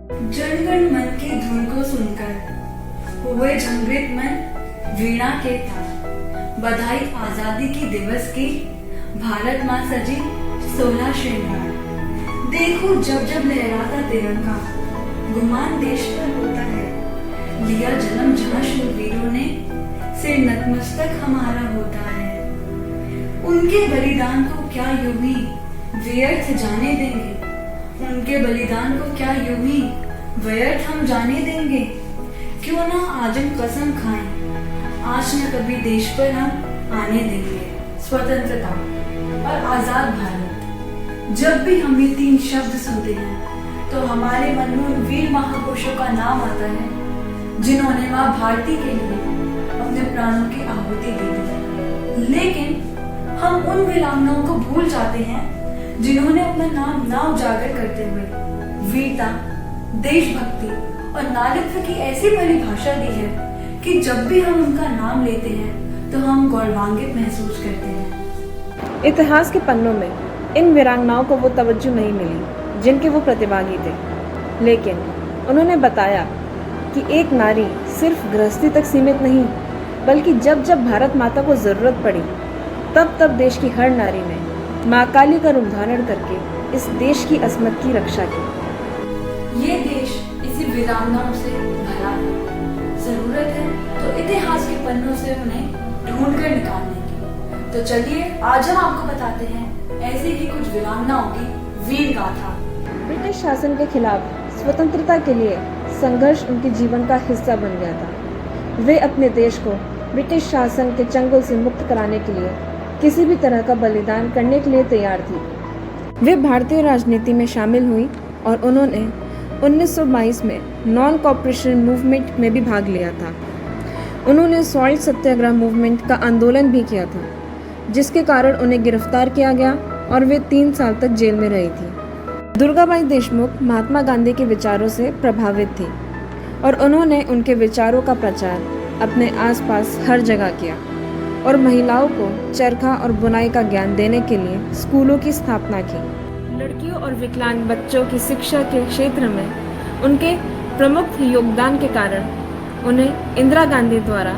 जनगण मन की धुन को सुनकर हुए झंकृत मन वीणा के तार। बधाई आजादी की दिवस की, भारत माँ सजी 16 श्रृंगार। देखो जब जब लहराता तिरंगा, गुमान देश पर होता है। लिया जन्म जहाँ शूरवीरों ने, सिर नतमस्तक हमारा होता है। उनके बलिदान को क्या यूं ही व्यर्थ जाने देंगे, उनके बलिदान को क्या यूं ही व्यर्थ हम जाने देंगे। क्यों ना आज हम कसम खाएं, आज न कभी देश पर हम आने देंगे। स्वतंत्रता और आजाद भारत, जब भी हम ये 3 शब्द सुनते हैं तो हमारे मन में उन वीर महापुरुषों का नाम आता है जिन्होंने माँ भारती के लिए अपने प्राणों की आहुति दे दी। लेकिन हम उन वीरांगनाओं को भूल जाते हैं जिन्होंने अपना नाम ना उजागर करते हुए वीरता, देशभक्ति और नारीत्व की ऐसी परिभाषा दी है कि जब भी हम उनका नाम लेते हैं तो हम गौरवान्वित महसूस करते हैं। इतिहास के पन्नों में इन वीरांगनाओं को वो तवज्जो नहीं मिली जिनके वो प्रतिभागी थे, लेकिन उन्होंने बताया कि एक नारी सिर्फ गृहस्थी तक सीमित नहीं, बल्कि जब जब भारत माता को जरूरत पड़ी तब तब देश की हर नारी ने माँ काली का रूप धारण करके इस देश की अस्मत की रक्षा की। ये देश इसी वीरांगनाओं से भरा है। जरूरत है तो इतिहास के पन्नों से उन्हें ढूंढ कर निकालने की। तो चलिए आज हम आपको बताते हैं ऐसे ही कुछ वीरांगनाओं की वीर गाथा। ब्रिटिश शासन के खिलाफ स्वतंत्रता के लिए संघर्ष उनके जीवन का हिस्सा बन गया था। वे अपने देश को ब्रिटिश शासन के चंगुल से मुक्त कराने के लिए किसी भी तरह का बलिदान करने के लिए तैयार थी। वे भारतीय राजनीति में शामिल हुई और उन्होंने 1922 में नॉन कॉपरेशन मूवमेंट में भी भाग लिया था। उन्होंने सॉल्ट सत्याग्रह मूवमेंट का आंदोलन भी किया था, जिसके कारण उन्हें गिरफ्तार किया गया और वे 3 साल तक जेल में रही थी। दुर्गाबाई देशमुख महात्मा गांधी के विचारों से प्रभावित थी और उन्होंने उनके विचारों का प्रचार अपने आसपास हर जगह किया और महिलाओं को चरखा और बुनाई का ज्ञान देने के लिए स्कूलों की स्थापना की। लड़कियों और विकलांग बच्चों की शिक्षा के क्षेत्र में उनके प्रमुख योगदान के कारण उन्हें इंदिरा गांधी द्वारा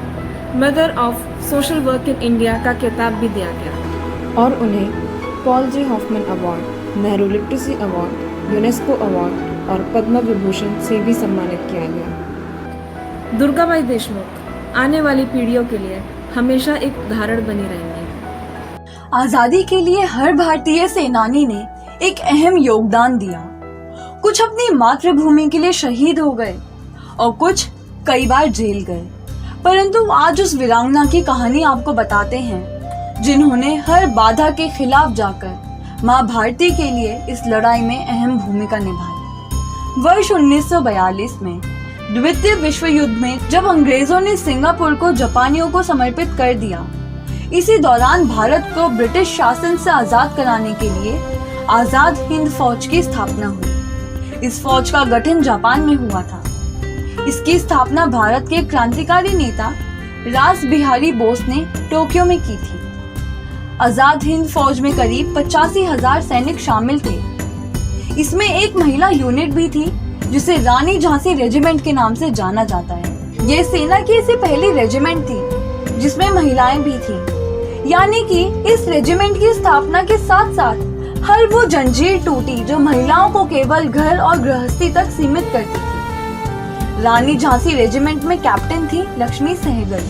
mother of social work in India का खिताब भी दिया गया और उन्हें Paul J Hoffman award, Nehru literacy award, UNESCO award और पद्म विभूषण से भी सम्मानित किया गया। दुर्गाबाई देशमुख आने वाली पीढ़ियों के लिए हमेशा एक उदाहरण बनी रहेंगी। आजादी के लिए हर भारतीय सेनानी ने एक अहम योगदान दिया। कुछ अपनी मातृभूमि के लिए शहीद हो गए और कुछ कई बार जेल गए, परंतु आज उस वीरांगना की कहानी आपको बताते हैं जिन्होंने हर बाधा के खिलाफ जाकर माँ भारती के लिए इस लड़ाई में अहम भूमिका निभाई। वर्ष 1942 में द्वितीय विश्व युद्ध में जब अंग्रेजों ने सिंगापुर को जापानियों को समर्पित कर दिया, इसी दौरान भारत को ब्रिटिश शासन से आजाद कराने के लिए आजाद हिंद फौज की स्थापना हुई। इस फौज का गठन जापान में हुआ था। इसकी स्थापना भारत के क्रांतिकारी नेता रास बिहारी बोस ने टोक्यो में की थी। आजाद हिंद फौज में करीब 85,000 सैनिक शामिल थे। इसमें एक महिला यूनिट भी थी जिसे रानी झांसी रेजिमेंट के नाम से जाना जाता है। ये सेना की ऐसी पहली रेजिमेंट थी जिसमें महिलाएं भी थी, यानी कि इस रेजिमेंट की स्थापना के साथ साथ हर वो जंजीर टूटी जो महिलाओं को केवल घर और गृहस्थी तक सीमित करती थी। रानी झांसी रेजिमेंट में कैप्टन थी लक्ष्मी सहगल।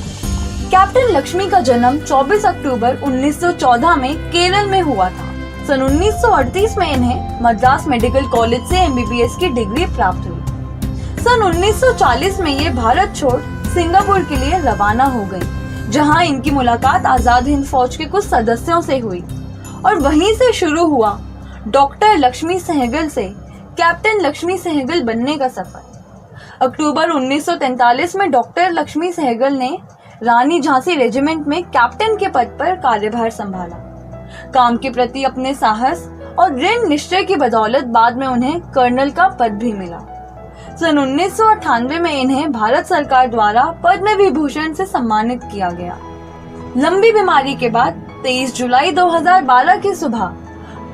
कैप्टन लक्ष्मी का जन्म 24 अक्टूबर 1914 में केरल में हुआ था। सन 1938 में इन्हें मद्रास मेडिकल कॉलेज से MBBS की डिग्री प्राप्त हुई। सन 1940 में ये भारत छोड़ सिंगापुर के लिए रवाना हो गयी, जहां इनकी मुलाकात आजाद हिंद फौज के कुछ सदस्यों से हुई और वहीं से शुरू हुआ डॉक्टर लक्ष्मी सहगल से कैप्टन लक्ष्मी सहगल बनने का सफर। अक्टूबर 1943 में डॉक्टर लक्ष्मी सहगल ने रानी झांसी रेजिमेंट में कैप्टन के पद पर कार्यभार संभाला। काम के प्रति अपने साहस और दृढ़ निश्चय की बदौलत बाद में उन्हें कर्नल का पद भी मिला। सन 1998 में इन्हें भारत सरकार द्वारा पद्म विभूषण से सम्मानित किया गया। लंबी बीमारी के बाद 23 जुलाई 2012 की सुबह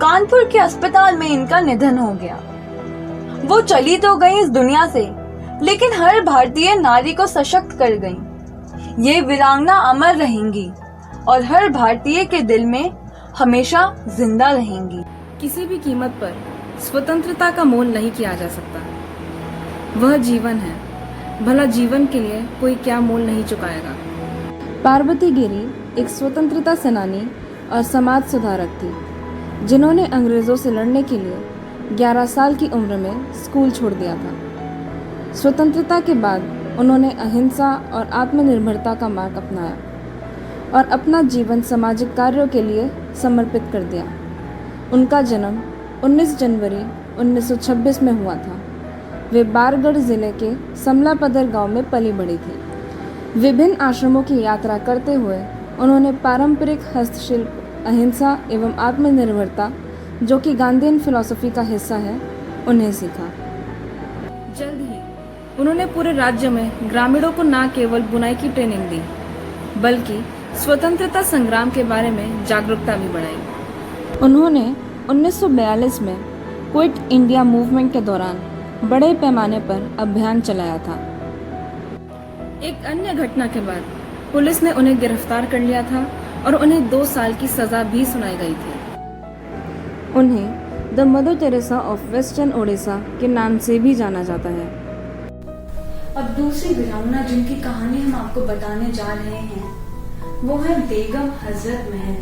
कानपुर के अस्पताल में इनका निधन हो गया। वो चली तो गई इस दुनिया से, लेकिन हर भारतीय नारी को सशक्त कर गई। ये वीरांगना अमर रहेंगी और हर भारतीय के दिल में हमेशा जिंदा रहेंगी। किसी भी कीमत पर स्वतंत्रता का मोल नहीं किया जा सकता। वह जीवन है, भला जीवन के लिए कोई क्या मोल नहीं चुकाएगा। पार्वती गिरी एक स्वतंत्रता सेनानी और समाज सुधारक थी, जिन्होंने अंग्रेजों से लड़ने के लिए 11 साल की उम्र में स्कूल छोड़ दिया था। स्वतंत्रता के बाद उन्होंने अहिंसा और आत्मनिर्भरता का मार्ग अपनाया और अपना जीवन सामाजिक कार्यों के लिए समर्पित कर दिया। उनका जन्म 19 जनवरी 1926 में हुआ था। वे बारगढ़ जिले के समलापदर गांव में पली बढ़ी थी। विभिन्न आश्रमों की यात्रा करते हुए उन्होंने पारंपरिक हस्तशिल्प, अहिंसा एवं आत्मनिर्भरता, जो कि गांधीयन फिलॉसफी का हिस्सा है, उन्हें सीखा। जल्द ही उन्होंने पूरे राज्य में ग्रामीणों को न केवल बुनाई की ट्रेनिंग दी, बल्कि स्वतंत्रता संग्राम के बारे में जागरूकता भी बढ़ाई। उन्होंने 1942 में क्विट इंडिया मूवमेंट के दौरान बड़े पैमाने पर अभियान चलाया था। एक अन्य घटना के बाद पुलिस ने उन्हें गिरफ्तार कर लिया था और उन्हें 2 साल की सजा भी सुनाई गई थी। उन्हें the mother Teresa of western Odisha के नाम से भी जाना जाता है। अब दूसरी वीरांगना जिनकी कहानी हम आपको बताने जा रहे हैं, वो है बेगम हजरत महल,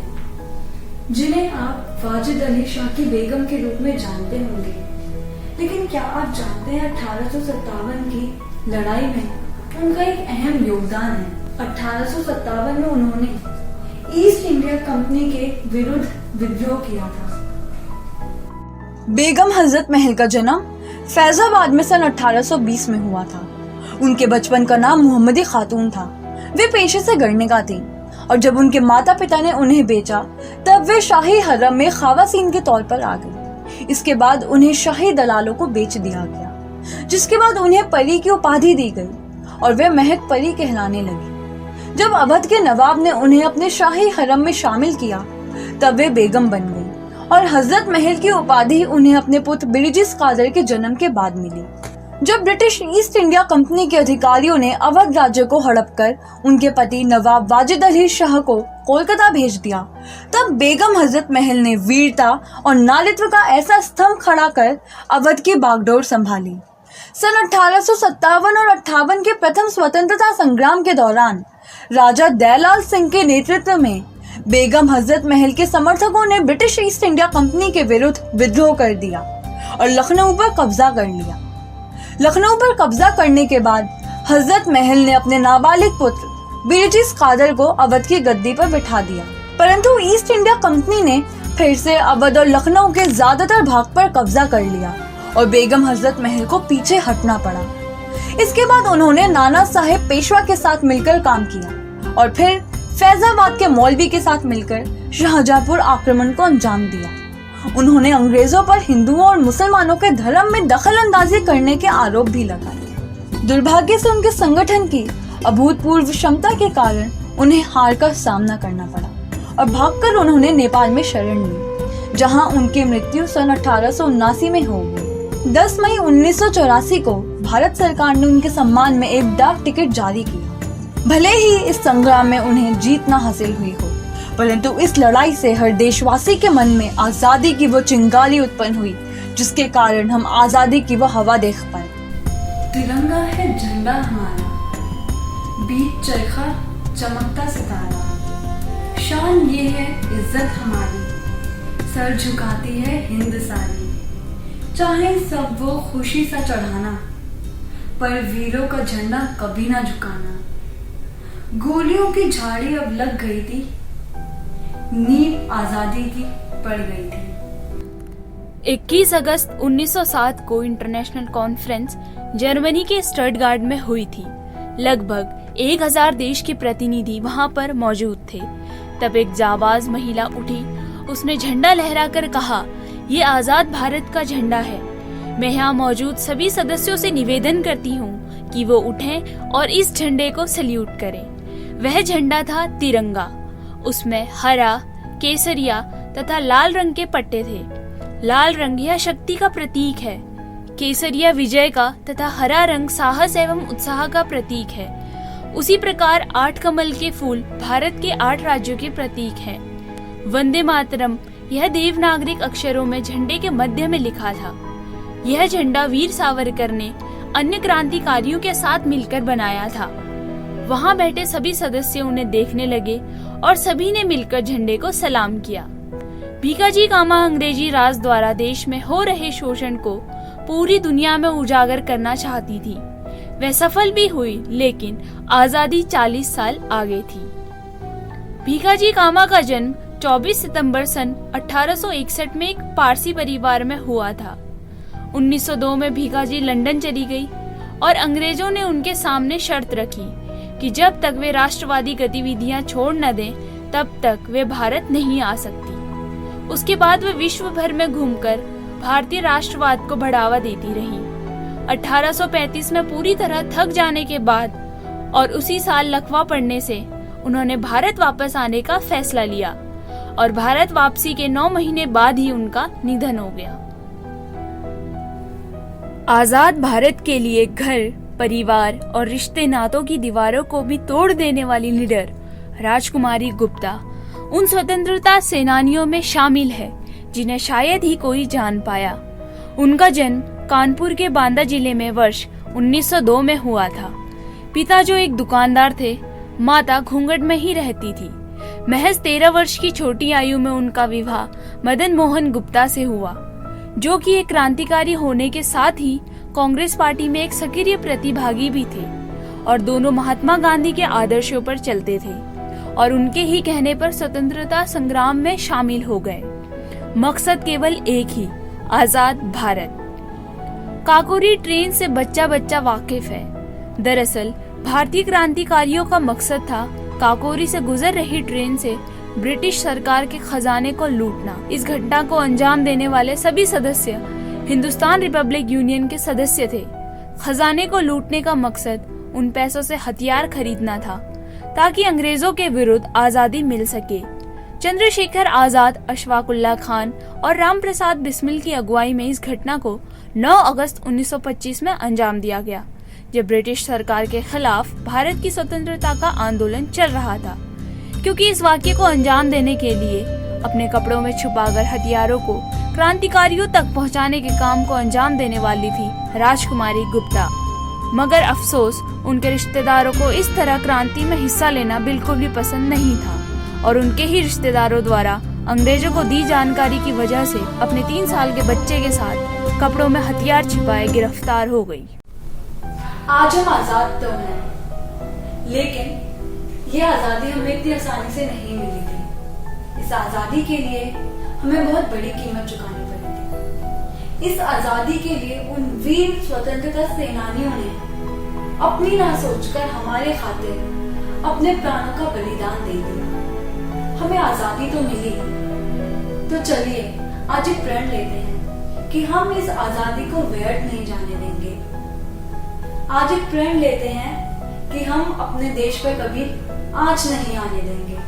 जिन्हें आप वाजिद अली शाह की बेगम के रूप में जानते होंगे। लेकिन क्या आप जानते हैं 1857 की लड़ाई में उनका एक अहम योगदान है। 1857 में उन्होंने ईस्ट इंडिया कंपनी के विरुद्ध विद्रोह किया था। बेगम हजरत महल का जन्म फैजाबाद में सन 1820 में हुआ था। उनके बचपन का नाम मोहम्मदी खातून था। वे पेशे से गढ़निगा थीं और जब उनके माता पिता ने उन्हें बेचा तब वे शाही हरम में खावासीन के तौर पर आ गई। इसके बाद उन्हें शाही दलालों को बेच दिया गया, जिसके बाद उन्हें परी की उपाधि दी गई और वे महक परी कहलाने लगी। जब अवध के नवाब ने उन्हें अपने शाही हरम में शामिल किया तब वे बेगम बन गई और हजरत महल की उपाधि उन्हें अपने पुत्र बिरजिस कादर के जन्म के बाद मिली। जब ब्रिटिश ईस्ट इंडिया कंपनी के अधिकारियों ने अवध राज्य को हड़प कर उनके पति नवाब वाजिद अली शाह को कोलकाता भेज दिया, तब बेगम हजरत महल ने वीरता और नालित्व का ऐसा स्तंभ खड़ा कर अवध की बागडोर संभाली। सन 1857 और 58 के प्रथम स्वतंत्रता संग्राम के दौरान राजा दयालाल सिंह के नेतृत्व में बेगम हजरत महल के समर्थकों ने ब्रिटिश ईस्ट इंडिया कंपनी के विरुद्ध विद्रोह कर दिया और लखनऊ पर कब्जा कर लिया। लखनऊ पर कब्जा करने के बाद हजरत महल ने अपने नाबालिग पुत्र बिरजिस कादर को अवध की गद्दी पर बिठा दिया, परंतु ईस्ट इंडिया कंपनी ने फिर से अवध और लखनऊ के ज्यादातर भाग पर कब्जा कर लिया और बेगम हजरत महल को पीछे हटना पड़ा। इसके बाद उन्होंने नाना साहेब पेशवा के साथ मिलकर काम किया और फिर फैजाबाद के मौलवी के साथ मिलकर शाहजहांपुर आक्रमण को अंजाम दिया। उन्होंने अंग्रेजों पर हिंदुओं और मुसलमानों के धर्म में दखल अंदाजी करने के आरोप भी लगाए। दुर्भाग्य से उनके संगठन की अभूतपूर्व क्षमता के कारण उन्हें हार का सामना करना पड़ा और भागकर उन्होंने नेपाल में शरण ली, जहां उनकी मृत्यु सन 1879 में हो गई। 10 मई 1984 को भारत सरकार ने उनके सम्मान में एक डाक टिकट जारी किया। भले ही इस संग्राम में उन्हें जीत न हासिल हुई हो, परंतु इस लड़ाई से हर देशवासी के मन में आजादी की वो चिंगारी उत्पन्न हुई, जिसके कारण हम आजादी की वो हवा देख पाए। तिरंगा है झंडा हमारा, बीच चरखा चमकता सितारा, शान ये है इज्जत हमारी, सर झुकाती है हिंद सारी। चाहे सब वो खुशी सा चढ़ाना, पर वीरों का झंडा कभी ना झुकाना। गोलियों की झाड़ी अब लग गई थी, नींव आजादी की पड़ गई थी। 21 अगस्त 1907 को इंटरनेशनल कॉन्फ्रेंस जर्मनी के स्टटगार्ट में हुई थी। लगभग 1000 देश के प्रतिनिधि वहां पर मौजूद थे। तब एक जाबाज महिला उठी, उसने झंडा लहराकर कहा, ये आजाद भारत का झंडा है। मैं यहाँ मौजूद सभी सदस्यों से निवेदन करती हूँ कि वो उठें और इस झंडे को सल्यूट करें। वह झंडा था तिरंगा। उसमें हरा, केसरिया तथा लाल रंग के पट्टे थे। लाल रंग यह शक्ति का प्रतीक है। केसरिया विजय का तथा हरा रंग साहस एवं उत्साह का प्रतीक है। उसी प्रकार 8 कमल के फूल भारत के 8 राज्यों के प्रतीक हैं। वंदे मातरम यह देवनागरिक अक्षरों में झंडे के मध्य में लिखा था। यह झंडा वीर सावरकर ने अन्य क्रांतिकारियों के साथ मिलकर बनाया था। वहां बैठे सभी सदस्य उन्हें देखने लगे और सभी ने मिलकर झंडे को सलाम किया। भीकाजी कामा अंग्रेजी राज द्वारा देश में हो रहे शोषण को पूरी दुनिया में उजागर करना चाहती थी। वह सफल भी हुई, लेकिन आजादी 40 साल आगे थी। भीकाजी कामा का जन्म 24 सितंबर सन 1861 में एक पारसी परिवार में हुआ था। 1902 में भीकाजी लंदन चली गई और अंग्रेजों ने उनके सामने शर्त रखी कि जब तक वे राष्ट्रवादी गतिविधियां छोड़ न दें तब तक वे भारत नहीं आ सकती। उसके बाद वे विश्व भर में घूमकर भारतीय राष्ट्रवाद को बढ़ावा देती रही। 1835 में पूरी तरह थक जाने के बाद और उसी साल लकवा पड़ने से उन्होंने भारत वापस आने का फैसला लिया और भारत वापसी के 9 महीने बाद ही उनका निधन हो गया। आजाद भारत के लिए घर, परिवार और रिश्ते नातों की दीवारों को भी तोड़ देने वाली निडर राजकुमारी गुप्ता उन स्वतंत्रता सेनानियों में शामिल है जिन्हें शायद ही कोई जान पाया। उनका जन्म कानपुर के बांदा जिले में वर्ष 1902 में हुआ था। पिता जो एक दुकानदार थे, माता घूंघट में ही रहती थी। महज 13 वर्ष की छोटी आयु में उनका विवाह मदन मोहन गुप्ता से हुआ, जो कि एक क्रांतिकारी होने के साथ ही कांग्रेस पार्टी में एक सक्रिय प्रतिभागी भी थे और दोनों महात्मा गांधी के आदर्शों पर चलते थे और उनके ही कहने पर स्वतंत्रता संग्राम में शामिल हो गए। मकसद केवल एक ही, आजाद भारत। काकोरी ट्रेन से बच्चा बच्चा वाकिफ है। दरअसल भारतीय क्रांतिकारियों का मकसद था काकोरी से गुजर रही ट्रेन से ब्रिटिश सरकार के खजाने को लूटना। इस घटना को अंजाम देने वाले सभी सदस्य हिंदुस्तान रिपब्लिक यूनियन के सदस्य थे। खजाने को लूटने का मकसद उन पैसों से हथियार खरीदना था ताकि अंग्रेजों के विरुद्ध आजादी मिल सके। चंद्रशेखर आजाद, अशफाकुल्लाह खान और राम प्रसाद बिस्मिल की अगुवाई में इस घटना को 9 अगस्त 1925 में अंजाम दिया गया, जब ब्रिटिश सरकार के खिलाफ भारत की स्वतंत्रता का आंदोलन चल रहा था। क्योंकि इस वाक्य को अंजाम देने के लिए अपने कपड़ों में छुपाकर हथियारों को क्रांतिकारियों तक पहुंचाने के काम को अंजाम देने वाली थी राजकुमारी गुप्ता। मगर अफसोस, उनके रिश्तेदारों को इस तरह क्रांति में हिस्सा लेना बिल्कुल भी पसंद नहीं था और उनके ही रिश्तेदारों द्वारा अंग्रेजों को दी जानकारी की वजह से अपने 3 साल के बच्चे के साथ कपड़ों में हथियार छिपाए गिरफ्तार हो गई। आज हम आजाद तो हैं, लेकिन ये आजादी हमें इतनी आसानी से नहीं मिली थी। इस आजादी के लिए हमें बहुत बड़ी कीमत चुकानी पड़ी थी। इस आजादी के लिए उन वीर स्वतंत्रता सेनानियों ने अपनी ना सोचकर हमारे खातिर अपने प्राणों का बलिदान दे दिया। हमें आजादी तो मिली, तो चलिए आज एक प्रण लेते हैं कि हम इस आजादी को व्यर्थ नहीं जाने देंगे। आज एक प्रण लेते हैं कि हम अपने देश पर कभी आंच नहीं आने देंगे।